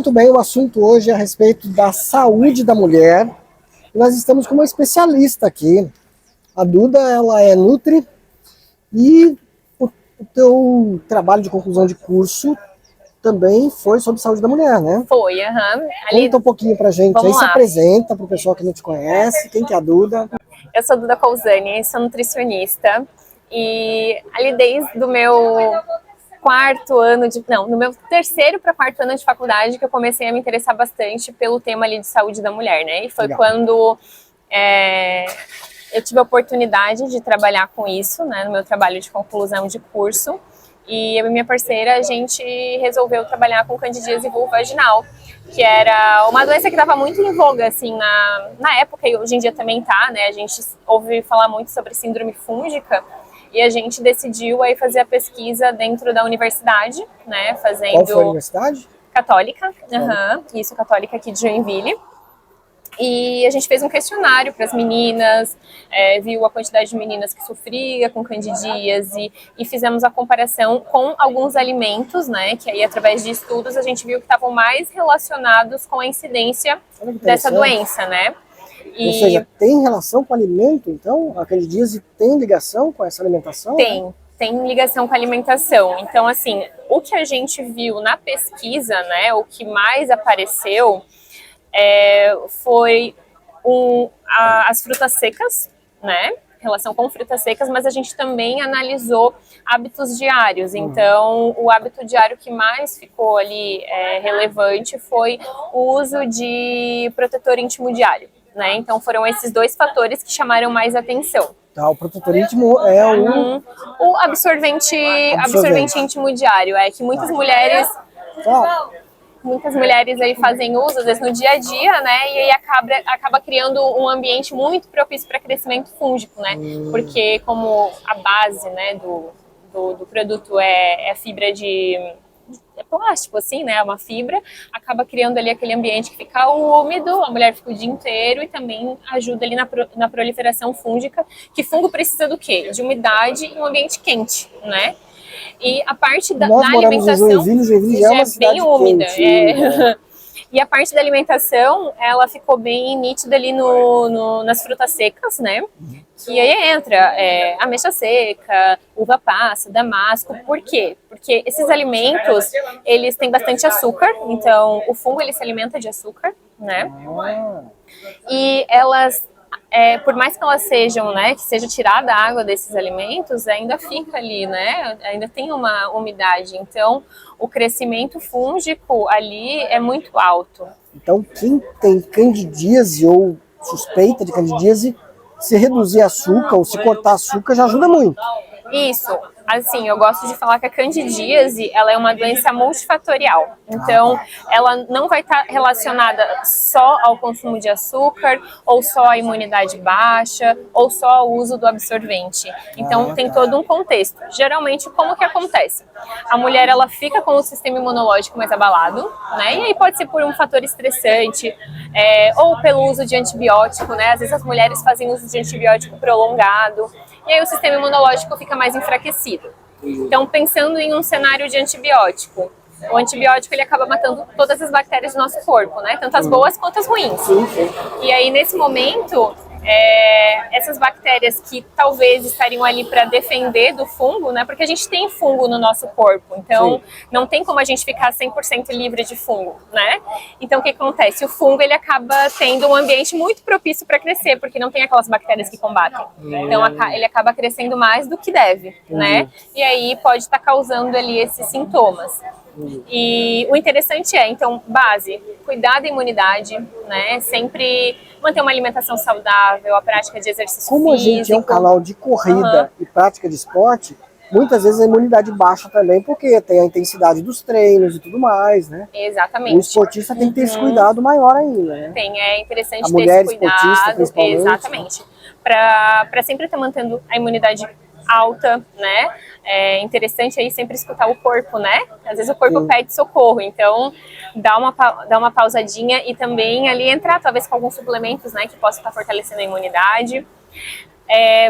Muito bem, o assunto hoje é a respeito da saúde da mulher. E nós estamos com uma especialista aqui. A Duda, ela é nutri e o teu trabalho de conclusão de curso também foi sobre saúde da mulher, né? Foi, aham. Conta um pouquinho pra gente, Vamos aí se lá. apresenta pro pessoal que não te conhece, quem que é a Duda? Eu sou Duda Cousani, sou nutricionista e ali desde o meu no meu terceiro para quarto ano de faculdade que eu comecei a me interessar bastante pelo tema ali de saúde da mulher, né? E foi Legal. quando eu tive a oportunidade de trabalhar com isso, né, no meu trabalho de conclusão de curso. E eu e minha parceira, a gente resolveu trabalhar com candidíase vulvovaginal, que era uma doença que estava muito em voga, assim, na época, e hoje em dia também tá, né? A gente ouve falar muito sobre síndrome fúngica, e a gente decidiu aí fazer a pesquisa dentro da universidade, né? Fazendo... Qual foi a universidade? Católica, isso, Católica aqui de Joinville. E a gente fez um questionário para as meninas, viu a quantidade de meninas que sofria com candidíase e fizemos a comparação com alguns alimentos, né, que aí através de estudos a gente viu que estavam mais relacionados com a incidência dessa doença, né. Ou seja, tem relação com o alimento, então? A candidíase tem ligação com essa alimentação? Tem ligação com a alimentação. Então, assim, o que a gente viu na pesquisa, né, o que mais apareceu foi as frutas secas, né? Relação com frutas secas, mas a gente também analisou hábitos diários. Então, o hábito diário que mais ficou ali relevante foi o uso de protetor íntimo diário, né? Então, foram esses dois fatores que chamaram mais atenção. Tá, o protetor íntimo é o absorvente íntimo diário, que muitas mulheres... Muitas mulheres aí fazem uso, às vezes no dia a dia, né? E aí acaba criando um ambiente muito propício para crescimento fúngico, né? Porque como a base, né, do produto é fibra de plástico, assim, né? Uma fibra, acaba criando ali aquele ambiente que fica úmido, a mulher fica o dia inteiro e também ajuda ali na proliferação fúngica. Que fungo precisa do quê? De umidade e um ambiente quente, né? E a parte da alimentação já é bem úmida. E a parte da alimentação, ela ficou bem nítida ali nas frutas secas, né? E aí entra ameixa seca, uva passa, damasco. Por quê? Porque esses alimentos, eles têm bastante açúcar. Então, o fungo, ele se alimenta de açúcar, né? E elas... por mais que elas sejam, né, que seja tirada a água desses alimentos, ainda fica ali, né, ainda tem uma umidade, então o crescimento fúngico ali é muito alto. Então quem tem candidíase ou suspeita de candidíase, se reduzir açúcar ou se cortar açúcar já ajuda muito. Isso. Assim, eu gosto de falar que a candidíase, ela é uma doença multifatorial. Então, ela não vai estar relacionada só ao consumo de açúcar, ou só à imunidade baixa, ou só ao uso do absorvente. Então, tem todo um contexto. Geralmente, como que acontece? A mulher, ela fica com o sistema imunológico mais abalado, né? E aí pode ser por um fator estressante, ou pelo uso de antibiótico, né? Às vezes as mulheres fazem uso de antibiótico prolongado, e aí o sistema imunológico fica mais enfraquecido. Então, pensando em um cenário de antibiótico, o antibiótico ele acaba matando todas as bactérias do nosso corpo, né? Tanto as boas quanto as ruins. E aí, nesse momento, essas bactérias que talvez estariam ali para defender do fungo, né? Porque a gente tem fungo no nosso corpo, então não tem como a gente ficar 100% livre de fungo, né? Então o que acontece? O fungo ele acaba tendo um ambiente muito propício para crescer, porque não tem aquelas bactérias que combatem. Então ele acaba crescendo mais do que deve, né? E aí pode estar causando ali esses sintomas. E o interessante então, base, cuidar da imunidade, né? Sempre manter uma alimentação saudável, a prática de exercício físico. Como a gente é um canal de corrida e prática de esporte, muitas vezes a imunidade baixa também, porque tem a intensidade dos treinos e tudo mais, né? Exatamente. O esportista tem que ter esse cuidado maior ainda, né? É interessante a mulher ter esse cuidado, exatamente, para sempre estar mantendo a imunidade alta, né? É interessante aí sempre escutar o corpo, né? Às vezes o corpo pede socorro, então dá uma pausadinha e também ali entrar talvez com alguns suplementos, né? Que possam estar fortalecendo a imunidade.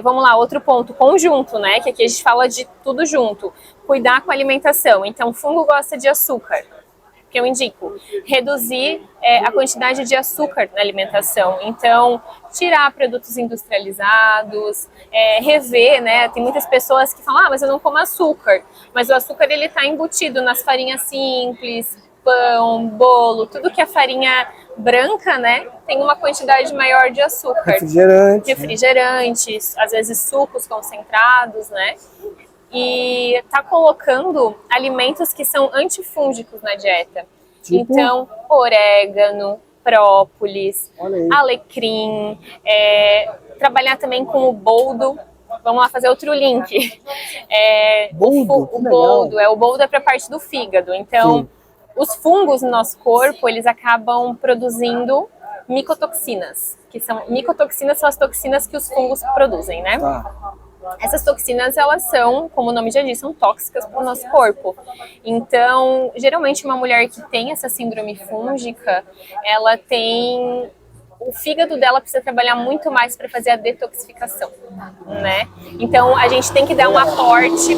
Vamos lá, outro ponto, conjunto, né? Que aqui a gente fala de tudo junto. Cuidar com a alimentação. Então, o fungo gosta de açúcar. que eu indico? Reduzir a quantidade de açúcar na alimentação. Então, tirar produtos industrializados, rever, né? Tem muitas pessoas que falam, mas eu não como açúcar. Mas o açúcar, ele tá embutido nas farinhas simples, pão, bolo, tudo que é farinha branca, né? Tem uma quantidade maior de açúcar. Refrigerantes, às vezes sucos concentrados, né? E tá colocando alimentos que são antifúngicos na dieta. Tipo? Então, orégano, própolis, alecrim, trabalhar também com o boldo. Vamos lá fazer outro link. O boldo é para a parte do fígado. Então, sim, os fungos no nosso corpo, eles acabam produzindo micotoxinas. Micotoxinas são as toxinas que os fungos produzem, né? Essas toxinas, elas são, como o nome já diz, são tóxicas para o nosso corpo. Então, geralmente uma mulher que tem essa síndrome fúngica, ela tem... O fígado dela precisa trabalhar muito mais para fazer a detoxificação, né? Então, a gente tem que dar um aporte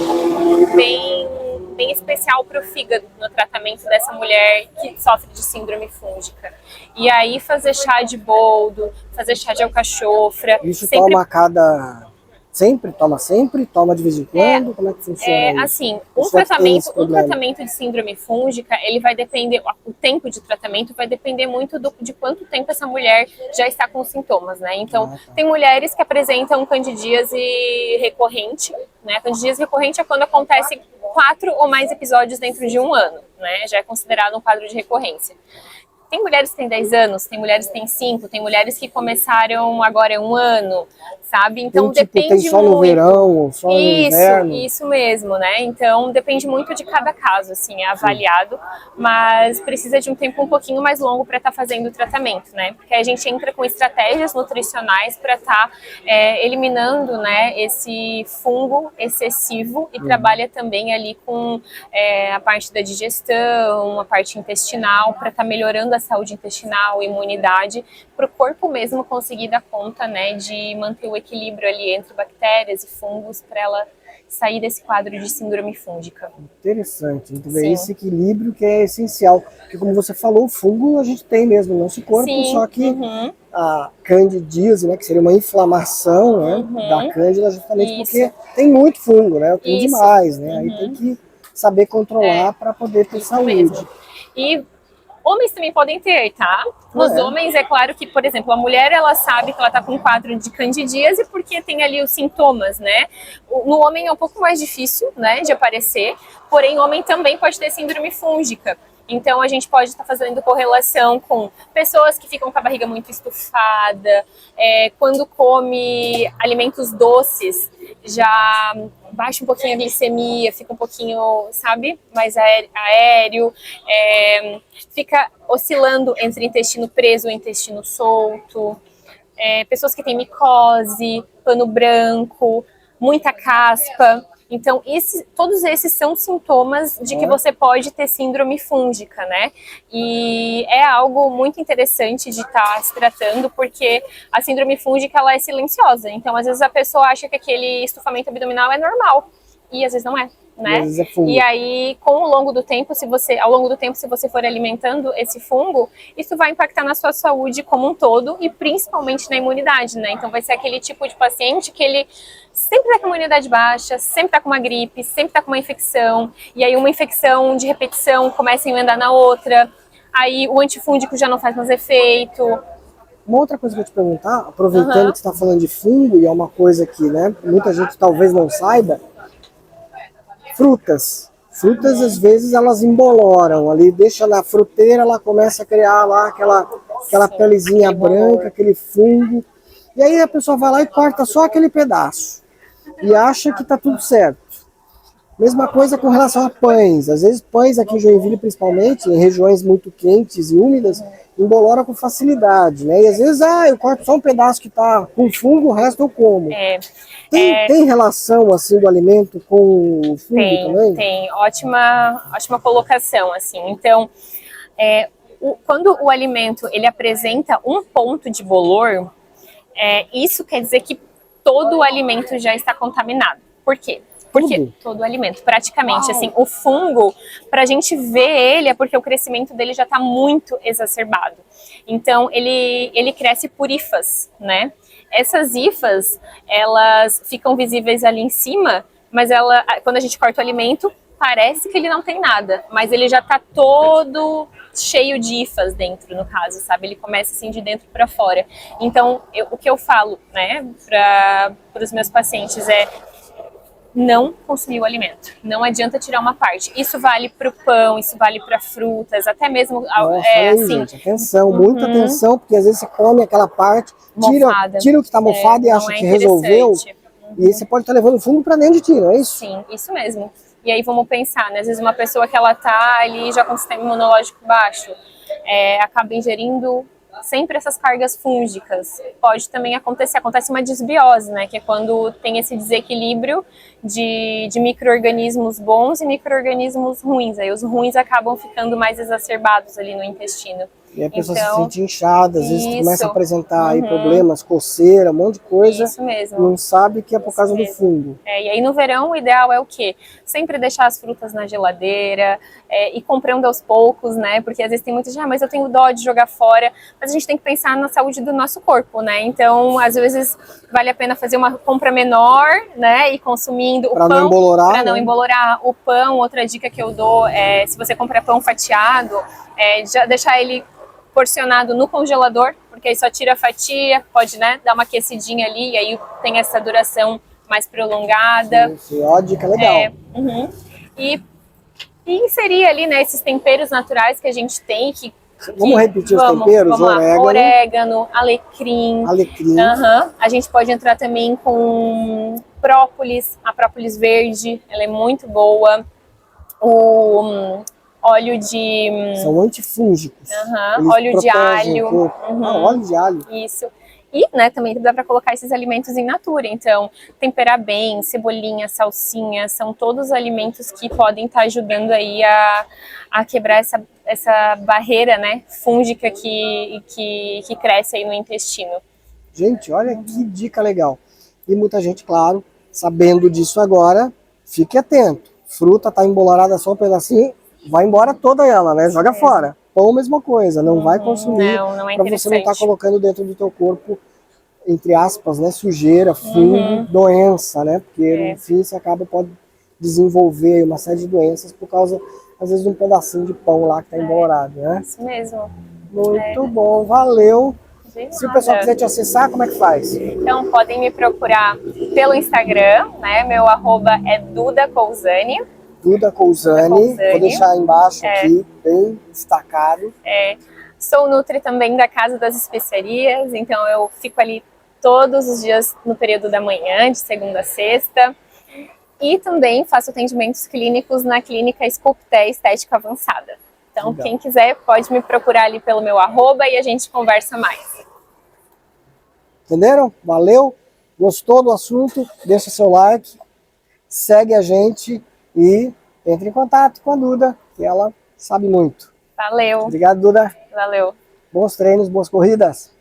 bem especial para o fígado no tratamento dessa mulher que sofre de síndrome fúngica. E aí, fazer chá de boldo, fazer chá de alcachofra... Isso sempre... toma cada... Sempre? Toma de vez em quando? Como é que funciona assim, um tratamento de síndrome fúngica, ele vai depender, o tempo de tratamento vai depender muito de quanto tempo essa mulher já está com sintomas, né? Então, tem mulheres que apresentam candidíase recorrente, né? Candidíase recorrente é quando acontece 4 ou mais episódios dentro de um ano, né? Já é considerado um quadro de recorrência. Tem mulheres que têm 10 anos, tem mulheres que têm 5, tem mulheres que começaram agora um ano, sabe? Então depende tem só muito. No verão, ou só no inverno. Isso mesmo, né? Então depende muito de cada caso, assim, é avaliado, mas precisa de um tempo um pouquinho mais longo para estar fazendo o tratamento, né? Porque a gente entra com estratégias nutricionais para estar eliminando, né, esse fungo excessivo e trabalha também ali com a parte da digestão, a parte intestinal, para estar melhorando a saúde intestinal, imunidade, para o corpo mesmo conseguir dar conta, né, de manter o equilíbrio ali entre bactérias e fungos para ela sair desse quadro de síndrome fúngica. Interessante, então é esse equilíbrio que é essencial, porque como você falou, o fungo a gente tem mesmo no nosso corpo, só que a candidíase, né, que seria uma inflamação, né, da cândida, justamente porque tem muito fungo, né, tem demais, né, aí tem que saber controlar para poder ter saúde. Mesmo. E homens também podem ter, tá? Nos homens, é claro que, por exemplo, a mulher, ela sabe que ela tá com um quadro de candidíase porque tem ali os sintomas, né? No homem é um pouco mais difícil, né, de aparecer, porém, homem também pode ter síndrome fúngica. Então, a gente pode estar fazendo correlação com pessoas que ficam com a barriga muito estufada, quando come alimentos doces, já baixa um pouquinho a glicemia, fica um pouquinho, sabe, mais aéreo, fica oscilando entre intestino preso e intestino solto, pessoas que têm micose, pano branco, muita caspa. Então, todos esses são sintomas de que você pode ter síndrome fúngica, né? E é algo muito interessante de estar se tratando, porque a síndrome fúngica, ela é silenciosa. Então, às vezes a pessoa acha que aquele estufamento abdominal é normal, e às vezes não é, né? E aí, ao longo do tempo, se você for alimentando esse fungo, isso vai impactar na sua saúde como um todo e principalmente na imunidade, né? Então, vai ser aquele tipo de paciente que ele sempre está com a imunidade baixa, sempre está com uma gripe, sempre está com uma infecção, e aí uma infecção de repetição começa a emendar na outra, aí o antifúngico já não faz mais efeito. Uma outra coisa que eu te perguntar, aproveitando que você está falando de fungo, e é uma coisa que, né, muita gente talvez não saiba, frutas, às vezes, elas emboloram ali, deixa na fruteira, ela começa a criar lá aquela pelezinha branca, aquele fungo, e aí a pessoa vai lá e corta só aquele pedaço, e acha que tá tudo certo. Mesma coisa com relação a pães, às vezes pães aqui em Joinville, principalmente, em regiões muito quentes e úmidas, emboloram com facilidade, né? E às vezes, eu corto só um pedaço que tá com fungo, o resto eu como. Tem relação, assim, do alimento com o fungo também? Tem. Ótima colocação, assim. Então, quando o alimento, ele apresenta um ponto de bolor, isso quer dizer que todo o alimento já está contaminado. Por quê? Porque tudo? todo o alimento, praticamente. Uau. Assim, o fungo, pra gente ver ele, é porque o crescimento dele já tá muito exacerbado. Então, ele cresce por hifas, né? Essas hifas, elas ficam visíveis ali em cima, mas quando a gente corta o alimento, parece que ele não tem nada, mas ele já tá todo cheio de hifas dentro, no caso, sabe? Ele começa assim de dentro para fora. Então, o que eu falo, né, para os meus pacientes é: não consumir o alimento. Não adianta tirar uma parte. Isso vale para o pão, isso vale para frutas, até mesmo Nossa, aí, assim. gente, atenção, muita atenção, porque às vezes você come aquela parte, tira o que está mofado e acha que resolveu, e aí você pode estar levando fungo para dentro de ti, não é isso? Sim, isso mesmo. E aí vamos pensar, né? Às vezes uma pessoa que ela tá ali já com o sistema imunológico baixo, acaba ingerindo sempre essas cargas fúngicas. Pode também acontece uma desbiose, né? Que é quando tem esse desequilíbrio de micro-organismos bons e micro-organismos ruins. Aí os ruins acabam ficando mais exacerbados ali no intestino. E a pessoa se sente inchada, às vezes começa a apresentar aí problemas, coceira, um monte de coisa. Isso mesmo. Não sabe que é por causa do fungo. E aí no verão o ideal é o quê? Sempre deixar as frutas na geladeira, e comprando aos poucos, né? Porque às vezes tem muita gente, mas eu tenho dó de jogar fora. Mas a gente tem que pensar na saúde do nosso corpo, né? Então, às vezes vale a pena fazer uma compra menor, né? E consumindo o pão. Para não embolorar. Para não embolorar. O pão, outra dica que eu dou é, se você comprar pão fatiado, já deixar ele porcionado no congelador, porque aí só tira a fatia, pode, né, dar uma aquecidinha ali, e aí tem essa duração mais prolongada. Sim, ó, dica legal. E inserir ali, né, esses temperos naturais que a gente tem, Vamos repetir os temperos? Vamos lá. Orégano, alecrim. A gente pode entrar também com própolis, a própolis verde, ela é muito boa. O óleo de... São antifúngicos. Óleo de alho. Óleo de alho. Isso. E, né, também dá para colocar esses alimentos em natura. Então, temperar bem, cebolinha, salsinha, são todos alimentos que podem estar ajudando aí a quebrar essa barreira, né, fúngica que cresce aí no intestino. Gente, olha que dica legal. E muita gente, claro, sabendo disso agora, fique atento. Fruta tá embolorada só um pedacinho, vai embora toda ela, né? Joga fora. Pão, mesma coisa, não vai consumir. Não é para você não estar colocando dentro do teu corpo, entre aspas, né, sujeira, fungo, doença, né? Porque enfim, você pode desenvolver uma série de doenças por causa, às vezes, de um pedacinho de pão lá que tá embolorado, né? Isso mesmo. Muito bom, valeu. Se o pessoal quiser te acessar, como é que faz? Então, podem me procurar pelo Instagram, né? Meu arroba é Duda Cousani. Duda Cousani, vou deixar embaixo aqui, bem destacado. Sou nutri também da Casa das Especiarias, então eu fico ali todos os dias no período da manhã, de segunda a sexta. E também faço atendimentos clínicos na clínica Sculpté Estética Avançada. Então, legal. Quem quiser pode me procurar ali pelo meu arroba e a gente conversa mais. Entenderam? Valeu? Gostou do assunto? Deixa seu like, segue a gente e entre em contato com a Duda, que ela sabe muito. Valeu. Obrigado, Duda. Valeu. Bons treinos, boas corridas.